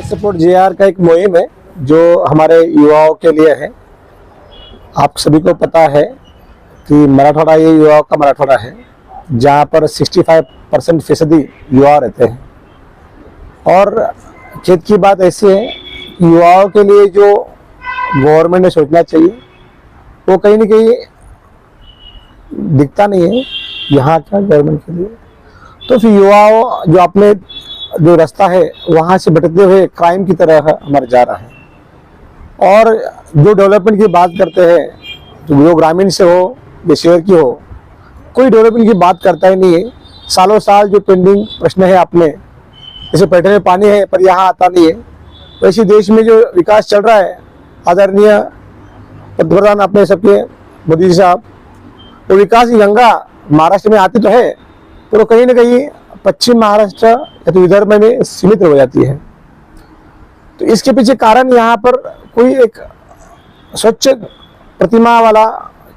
Support JR का एक मुहिम है जो हमारे युवाओं के लिए है। आप सभी को पता है कि मराठवाड़ा ये युवाओं का मराठवाड़ा है, जहाँ पर 65% युवा रहते हैं। और खेत की बात ऐसी है कि युवाओं के लिए जो गवर्नमेंट ने सोचना चाहिए वो कहीं ना कहीं दिखता नहीं है यहाँ का गवर्नमेंट के लिए। तो फिर युवाओं जो अपने जो रास्ता है वहाँ से भटकते हुए क्राइम की तरह हमारा जा रहा है। और जो डेवलपमेंट की बात करते हैं तो जो ग्रामीण से हो या शहर की हो, कोई डेवलपमेंट की बात करता ही नहीं है। सालों साल जो पेंडिंग प्रश्न है अपने, जैसे पेटे में पानी है पर यहाँ आता नहीं है, वैसे देश में जो विकास चल रहा है आदरणीय पंतप्रधान अपने सबके मोदी जी साहब, वो विकास की गंगा महाराष्ट्र में आती तो है पर वो कहीं ना कहीं पश्चिम महाराष्ट्र या तो विदर्भ में सीमित हो जाती है। तो इसके पीछे कारण यहाँ पर कोई एक स्वच्छ प्रतिमा वाला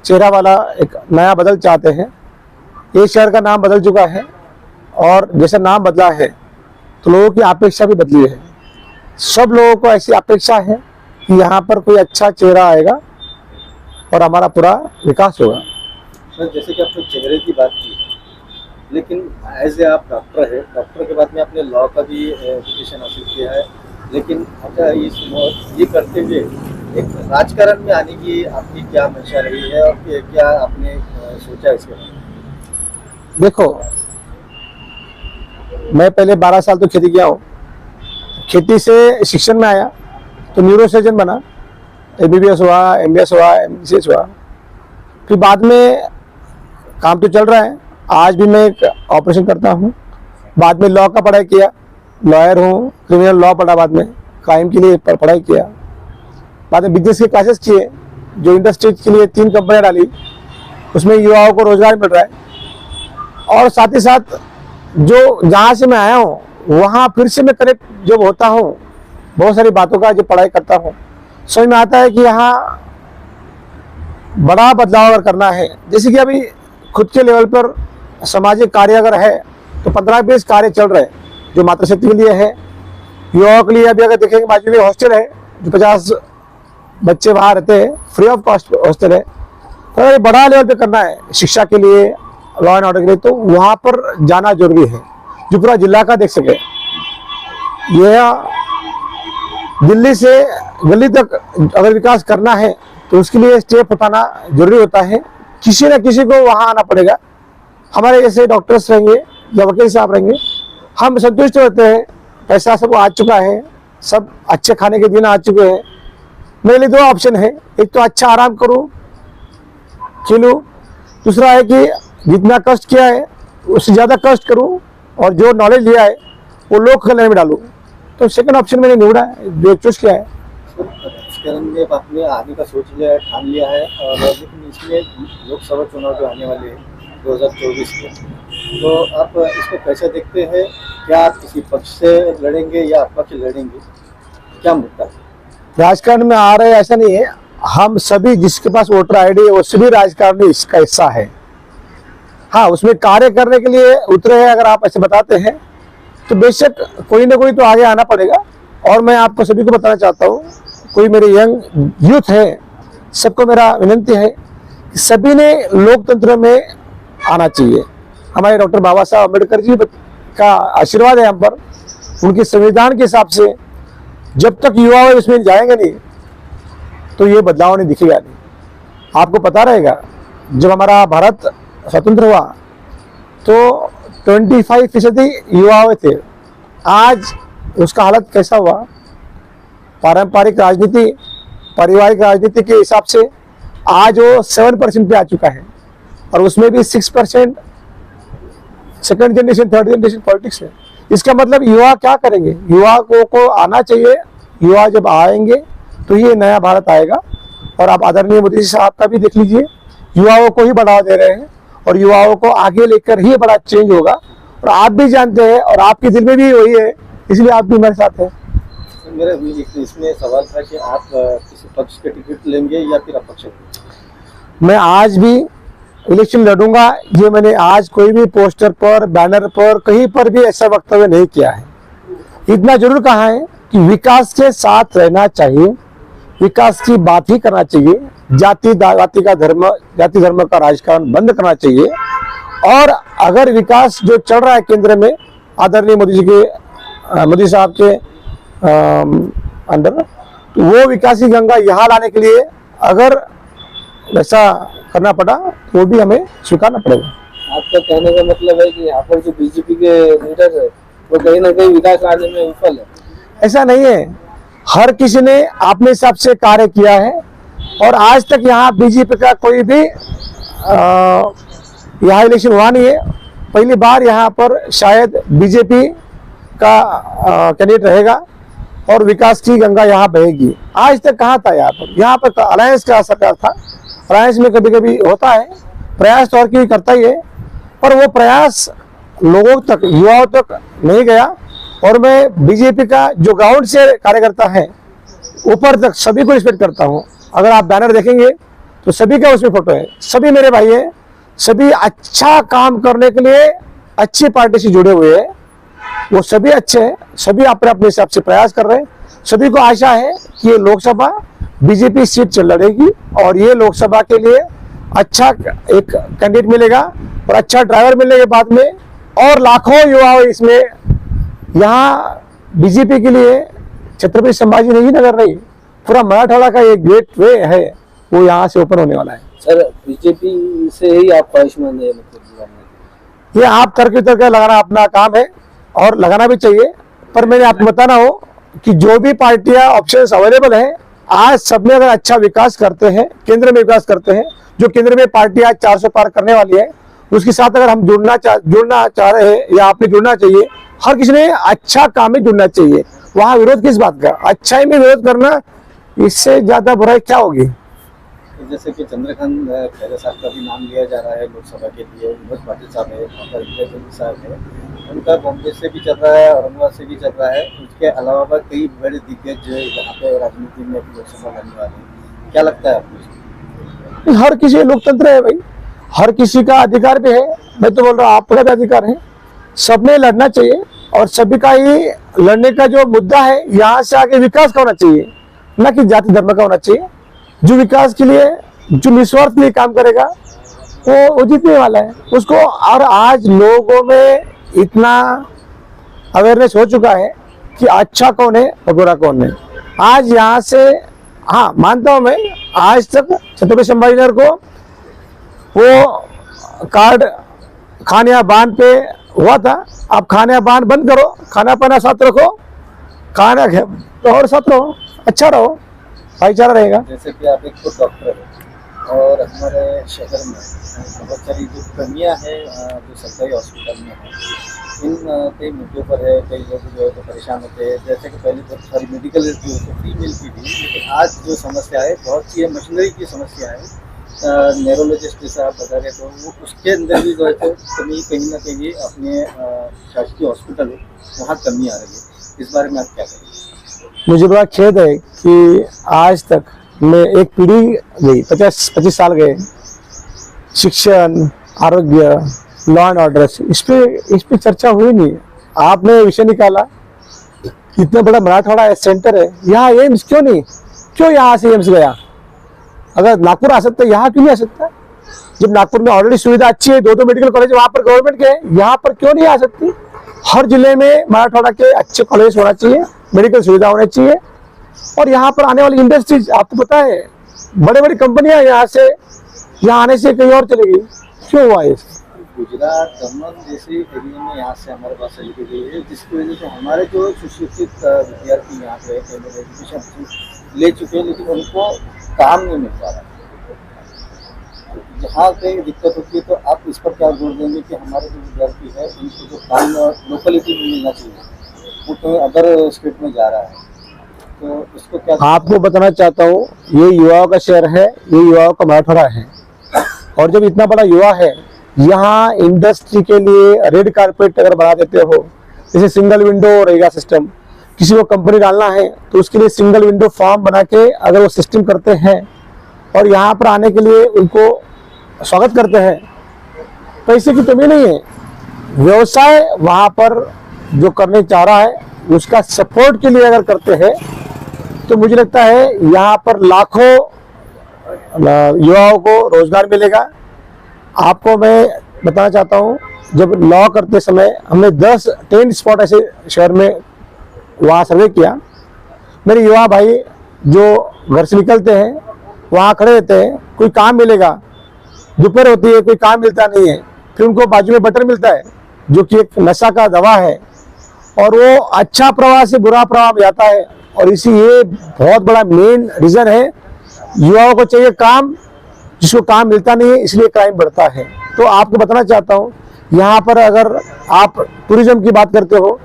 चेहरा वाला एक नया बदल चाहते हैं। ये शहर का नाम बदल चुका है और जैसा नाम बदला है तो लोगों की अपेक्षा भी बदली है। सब लोगों को ऐसी अपेक्षा है कि यहाँ पर कोई अच्छा चेहरा आएगा और हमारा पूरा विकास होगा। सर, जैसे कि आपने चेहरे की बात की, लेकिन एज ए आप डॉक्टर है, डॉक्टर के बाद में आपने लॉ का भी एजुकेशन हासिल किया है, लेकिन अच्छा ये करते हुए एक राजकारण में आने की आपकी क्या मंशा रही है और क्या आपने सोचा इसके बारे में? देखो, मैं पहले 12 साल तो खेती किया हूँ। खेती से शिक्षण में आया तो न्यूरो सर्जन बना, MBBS हुआ, MBS हुआ, MCS हुआ। फिर बाद में काम तो चल रहा है, आज भी मैं एक ऑपरेशन करता हूँ। बाद में लॉ का पढ़ाई किया, लॉयर हूँ, क्रिमिनल लॉ पढ़ा, बाद में क्राइम के लिए पढ़ाई किया। बाद में बिजनेस के क्लासेस किए, जो इंडस्ट्रीज के लिए 3 कंपनियाँ डाली, उसमें युवाओं को रोजगार मिल रहा है। और साथ ही साथ जो जहाँ से मैं आया हूँ वहाँ फिर से मैं कनेक्ट जब होता हूँ, बहुत सारी बातों का जो पढ़ाई करता हूँ, समझ में आता है कि यहाँ बड़ा बदलाव अगर करना है, जैसे कि अभी खुद के लेवल पर सामाजिक कार्य अगर है तो 15-20 कार्य चल रहे हैं जो मातृशक्ति के लिए है। युवाओं के लिए अभी अगर देखेंगे बाजू में हॉस्टल है जो 50 बच्चे वहाँ रहते हैं, फ्री ऑफ कॉस्ट हॉस्टल है। तो अगर बड़ा लेवल पे करना है शिक्षा के लिए, लॉ एंड ऑर्डर के लिए, तो वहाँ पर जाना जरूरी है जो पूरा जिला का देख सके। यह दिल्ली से गली तक अगर विकास करना है तो उसके लिए स्टेप उठाना जरूरी होता है। किसी न किसी को वहाँ आना पड़ेगा। हमारे जैसे डॉक्टर्स रहेंगे या वकील साहब रहेंगे, हम संतुष्ट होते हैं, पैसा सब आ चुका है, सब अच्छे खाने के दिन आ चुके हैं। मेरे लिए 2 ऑप्शन है, एक तो अच्छा आराम करूँ, खेलूँ, दूसरा है कि जितना कष्ट किया है उससे ज़्यादा कष्ट करूँ और जो नॉलेज लिया है वो लोग कल्याण में डालूँ। तो सेकंड ऑप्शन मैंने निवड़ा है, जो चूज किया है। राजकारण में आपने आगे का सोच लिया है, ठान लिया है, और लेकिन इसमें लोकसभा चुनाव जो आने वाले हैं 2024 के, तो आप इसको कैसे देखते हैं? क्या आप किसी पक्ष से लड़ेंगे या अपक्ष लड़ेंगे? क्या मुद्दा है? राजकारण में आ रहे ऐसा नहीं है, हम सभी जिसके पास वोटर ID है वो सभी राजकारण में इसका हिस्सा है। हाँ, उसमें कार्य करने के लिए उतरे हैं अगर आप ऐसे बताते हैं तो बेशक कोई ना कोई तो आगे आना पड़ेगा। और मैं आपको सभी को बताना चाहता हूँ, कोई मेरे यंग यूथ है, सबको मेरा विनती है कि सभी ने लोकतंत्र में आना चाहिए। हमारे डॉक्टर बाबा साहब अम्बेडकर जी का आशीर्वाद है हम पर, उनके संविधान के हिसाब से जब तक युवा इसमें जाएंगे नहीं तो ये बदलाव नहीं दिखेगा नहीं। आपको पता रहेगा जब हमारा भारत स्वतंत्र हुआ तो 25% युवा हुए थे। आज उसका हालत कैसा हुआ? पारंपरिक राजनीति, पारिवारिक राजनीति के हिसाब से आज वो 7% पे आ चुका है और उसमें भी 6% second generation, third generation politics है। इसका मतलब युवा क्या करेंगे? युवा को आना चाहिए। युवा जब आएंगे तो ये नया भारत आएगा। और आप आदरणीय मोदी जी साहब का भी देख लीजिए, युवाओं को ही बढ़ावा दे रहे हैं और युवाओं को आगे लेकर ही बड़ा चेंज होगा। और आप भी जानते हैं और आपके दिल में भी वही है, इसलिए आप भी मेरे साथ हैं। मेरा इसमें सवाल था कि आप किसी पक्ष के टिकट लेंगे या फिर अपक्ष? मैं आज भी इलेक्शन लड़ूंगा, ये मैंने आज कोई भी पोस्टर पर, बैनर पर, कहीं पर भी ऐसा वक्तव्य नहीं किया है। इतना जरूर कहा है कि विकास के साथ रहना चाहिए, विकास की बात ही करना चाहिए, जाति धर्म का राजकारण बंद करना चाहिए। और अगर विकास जो चल रहा है केंद्र में आदरणीय मोदी साहब के अंडर, तो वो विकास की गंगा यहाँ लाने के लिए अगर वैसा करना पड़ा तो वो भी हमें स्वीकारना पड़ेगा। आपका कहने का मतलब है कि यहाँ पर जो बीजेपी के लीडर है वो कहीं ना कहीं विकास लाने में विफल है? ऐसा नहीं है, हर किसी ने अपने हिसाब से कार्य किया है और आज तक यहाँ बीजेपी का कोई भी यहाँ इलेक्शन हुआ नहीं है। पहली बार यहाँ पर शायद बीजेपी का कैंडिडेट रहेगा और विकास की गंगा यहाँ बहेगी। आज तक कहाँ था यहाँ पर अलायंस का सरकार था। अलायंस में कभी कभी होता है, प्रयास तो हर कोई करता ही है, पर वो प्रयास लोगों तक, युवाओं तक नहीं गया। और मैं बीजेपी का जो ग्राउंड से कार्यकर्ता है ऊपर तक सभी को रिस्पेक्ट करता हूँ। अगर आप बैनर देखेंगे तो सभी का उसमें फोटो है, सभी मेरे भाई हैं, सभी अच्छा काम करने के लिए अच्छी पार्टी से जुड़े हुए हैं, वो सभी अच्छे हैं, सभी अपने अपने हिसाब से प्रयास कर रहे हैं। सभी को आशा है कि ये लोकसभा बीजेपी सीट से लड़ेगी और ये लोकसभा के लिए अच्छा एक कैंडिडेट मिलेगा और अच्छा ड्राइवर मिलने के बाद में और लाखों युवा इसमें यहाँ बीजेपी के लिए छत्रपति संभाजी नगर नहीं, पूरा मराठवाड़ा का एक गेट वे है, वो यहाँ से ओपन होने वाला है। सर बीजेपी से ही आप ख्वाहिशमंद है मतलब? ये आप तर्क वितर्क लगाना अपना काम है और लगाना भी चाहिए, पर मैंने आपको बताना हो कि जो भी पार्टियां ऑप्शंस अवेलेबल है आज सब में अगर अच्छा विकास करते हैं, केंद्र में विकास करते हैं, जो केंद्र में पार्टी आज 400 पार करने वाली है उसके साथ अगर हम जुड़ना चाह रहे हैं या आपने जुड़ना चाहिए, हर किसी ने अच्छा काम में जुड़ना चाहिए। वहाँ विरोध किस बात का, अच्छाई में विरोध करना, इससे ज्यादा बुराई क्या होगी। जैसे कि चंद्रकांत खैरे साहब का भी नाम लिया जा रहा है लोकसभा के लिए, विनोद पाटिल साहब है, साहब है, उनका बॉम्बे से भी चल रहा है, औरंगाबाद से भी चल रहा है। उसके अलावा कई बड़े दिग्गज यहाँ पे राजनीति में लोकसभा लड़ने वाले हैं, क्या लगता है आपको? हर किसी लोकतंत्र है भाई, हर किसी का अधिकार भी है। मैं तो बोल रहा हूँ आपका भी अधिकार है, सबने लड़ना चाहिए और सभी का ही लड़ने का जो मुद्दा है यहाँ से आगे विकास का होना चाहिए, न कि जाति धर्म का होना चाहिए। जो विकास के लिए, जो निस्वार्थ लिए काम करेगा वो जीतने वाला है उसको। और आज लोगों में इतना अवेयरनेस हो चुका है कि अच्छा कौन है और बुरा कौन है। आज यहाँ से हाँ मानता हूँ मैं, आज तक छत्रपति संभाजी नगर को वो कार्ड खानिया बांध पे हुआ था। आप खानिया बांध बंद करो, खाना पाना साथ रखो, खाना और साथ रहो, अच्छा रहो, भाईचारा रहेगा। जैसे कि आप एक खुद डॉक्टर है और हमारे शहर में बहुत सारी जो कमियां हैं जो सरकारी हॉस्पिटल में है, इन कई मुद्दों पर है, कई लोग जो है तो परेशान होते हैं। जैसे कि पहले बहुत सारी मेडिकल जो फ्री मिलती थी, लेकिन आज जो समस्या है बहुत सी मशीनरी की समस्या है। न्यूरोलॉजिस्ट जैसे आप बता रहे तो वो उसके अंदर भी जो है तो कमी कहीं ना कहीं अपने शासकीय हॉस्पिटल वहाँ कमी आ रही है। इस बारे में आप क्या करेंगे? मुझे बड़ा खेद है कि आज तक मैं एक पीढ़ी गई, 50-25 साल गए, शिक्षण, आरोग्य, लॉ एंड ऑर्डर, इस पे चर्चा हुई नहीं। आपने विषय निकाला, इतना बड़ा मराठवाड़ा सेंटर है, यहाँ एम्स क्यों नहीं, क्यों यहाँ से एम्स गया? अगर नागपुर आ सकता है यहाँ क्यों नहीं आ सकता? जब नागपुर में ऑलरेडी सुविधा अच्छी है, 2 मेडिकल कॉलेज वहाँ पर गवर्नमेंट के, यहाँ पर क्यों नहीं आ सकती? हर जिले में मराठवाड़ा के अच्छे कॉलेज होना चाहिए, मेडिकल सुविधा होनी चाहिए। और यहाँ पर आने वाली इंडस्ट्रीज, आपको पता है बड़े बड़ी कंपनियां यहाँ से, यहाँ आने से कहीं और चली गई, क्यों हुआ ये? गुजरात, दमन जैसे एरिया में यहाँ से हमारे पास चली गई है, जिसकी वजह से हमारे जो सुशिक्षित विद्यार्थी यहाँ पे एजुकेशन ले चुके हैं, लेकिन उनको काम नहीं मिल पा रहा। जहाँ कहीं दिक्कत होती है तो आप इस पर क्या जोर देंगे कि हमारे जो विद्यार्थी है उनको जो काम लोकलिटी में मिलना चाहिए, वो कहीं अदर स्टेट में जा रहा है, तो इसको क्या? आपको बताना चाहता हूँ, ये युवाओं का शहर है, ये युवाओं का मराठवाड़ा है। और जब इतना बड़ा युवा है, यहाँ इंडस्ट्री के लिए रेड कारपेट अगर बना देते हो, जैसे सिंगल विंडो रहेगा सिस्टम, किसी को कंपनी डालना है तो उसके लिए सिंगल विंडो फॉर्म बना के अगर वो सिस्टम करते हैं और यहाँ पर आने के लिए उनको स्वागत करते हैं, पैसे की कमी नहीं है। व्यवसाय वहाँ पर जो करने चाह रहा है उसका सपोर्ट के लिए अगर करते हैं तो मुझे लगता है यहाँ पर लाखों युवाओं को रोजगार मिलेगा। आपको मैं बताना चाहता हूँ, जब लॉ करते समय हमने 10 स्पॉट ऐसे शहर में वहाँ सर्वे किया। मेरे युवा भाई जो घर से निकलते हैं वहाँ खड़े रहते हैं, कोई काम मिलेगा, दोपहर होती है कोई काम मिलता नहीं है, फिर उनको बाजू में बटर मिलता है जो कि एक नशा का दवा है, और वो अच्छा प्रवाह से बुरा प्रवाह में जाता है। और इसी ये बहुत बड़ा मेन रीजन है, युवाओं को चाहिए काम, जिसको काम मिलता नहीं है, इसलिए क्राइम बढ़ता है। तो आपको बताना चाहता हूँ, यहाँ पर अगर आप टूरिज्म की बात करते हो,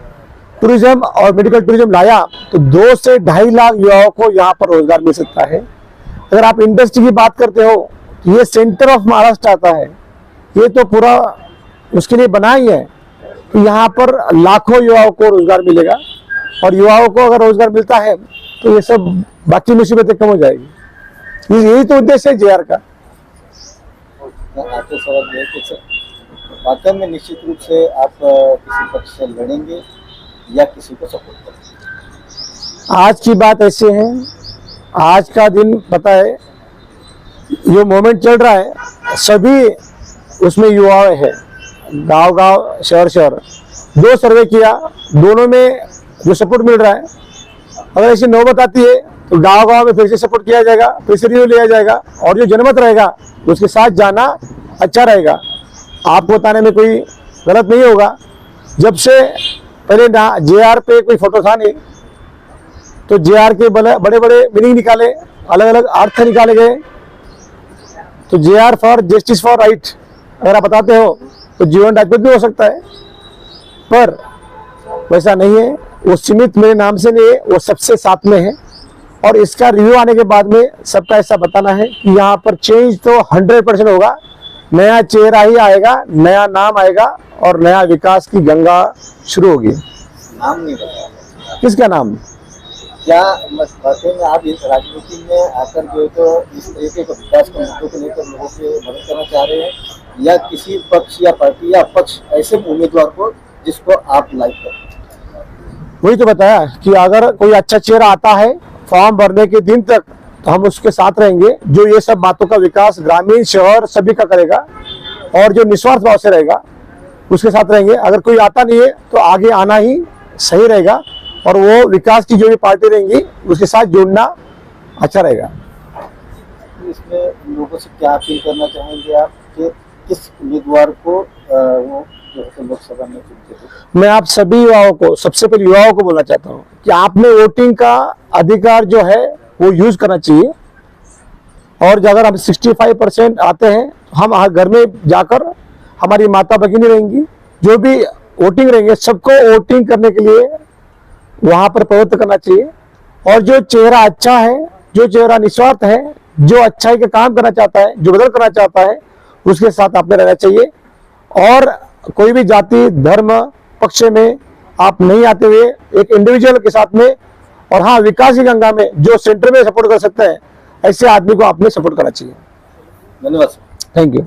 टूरिज्म और मेडिकल टूरिज्म लाया तो 2 से 2.5 लाख युवाओं को यहाँ पर रोजगार मिल सकता है। अगर आप इंडस्ट्री की बात करते हो, ये सेंटर ऑफ महाराष्ट्र आता है, ये तो पूरा उसके लिए बना ही है। तो यहाँ पर लाखों युवाओं को रोजगार मिलेगा, और युवाओं को अगर रोजगार मिलता है तो ये सब बाकी मुसीबतें कम हो जाएगी। यही तो उद्देश्य है JR का। आपके सवाल ये कि वाकई में निश्चित रूप से आप किसी पक्ष से लड़ेंगे या किसी को सपोर्ट करेंगे? आज की बात ऐसे है, आज का दिन पता है, ये मोमेंट चल रहा है, सभी उसमें युवा है, गांव गांव शहर शहर। 2 सर्वे किया, दोनों में जो सपोर्ट मिल रहा है, अगर ऐसी नौबत आती है तो गांव गांव में फिर से सपोर्ट किया जाएगा, फिर से रिव्यू लिया जाएगा, और जो जनमत रहेगा उसके साथ जाना अच्छा रहेगा। आपको बताने में कोई गलत नहीं होगा। जब से पहले ना JR पे कोई फोटो था नहीं, तो JR के बड़े बड़े मीनिंग निकाले, अलग अलग अर्थ निकाले गए। तो JR for justice for right अगर आप बताते हो तो जीवन राजपूत भी हो सकता है, पर वैसा नहीं है। वो सीमित मेरे नाम से नहीं है, वो सबसे साथ में है। और इसका रिव्यू आने के बाद में सबका ऐसा बताना है कि यहाँ पर चेंज तो 100% होगा, नया चेहरा ही आएगा, नया नाम आएगा, और नया विकास की गंगा शुरू होगी। नाम नहीं बताया, किसका नाम? क्या वाकई में आप इस राजनीति में आकर जो है तो इस तरीके के विकास के मुद्दों को लेकर लोगों की मदद करना चाह रहे हैं, या किसी पक्ष या पार्टी या पक्ष ऐसे उम्मीदवार को जिसको आप लाइक करते हैं? वही तो बताया कि अगर कोई अच्छा चेहरा आता है फॉर्म भरने के दिन तक, तो हम उसके साथ रहेंगे, जो ये सब बातों का विकास ग्रामीण शहर सभी का करेगा, और जो निस्वार्थ भाव से रहेगा उसके साथ रहेंगे। अगर कोई आता नहीं है तो आगे आना ही सही रहेगा, और वो विकास की जो भी पार्टी रहेंगी उसके साथ जुड़ना अच्छा रहेगा। इसमें लोगों से क्या अपील करना चाहेंगे आप कि किस उम्मीदवार को वो जो है तो लोकसभा में चुनते थे? मैं आप सभी युवाओं को, सबसे पहले युवाओं को बोलना चाहता हूँ कि आपने वोटिंग का अधिकार जो है वो यूज करना चाहिए। और अगर हम 65% आते हैं, हम घर में जाकर हमारी माता भगिनी रहेंगी, जो भी वोटिंग रहेंगे, सबको वोटिंग करने के लिए वहां पर प्रवृत्त करना चाहिए। और जो चेहरा अच्छा है, जो चेहरा निस्वार्थ है, जो अच्छाई का काम करना चाहता है, जो बदल करना चाहता है, उसके साथ आपने रहना चाहिए। और कोई भी जाति धर्म पक्ष में आप नहीं आते हुए एक इंडिविजुअल के साथ में, और हाँ, विकास की गंगा में जो सेंटर में सपोर्ट कर सकते हैं, ऐसे आदमी को आपने सपोर्ट करना चाहिए। धन्यवाद। Thank you.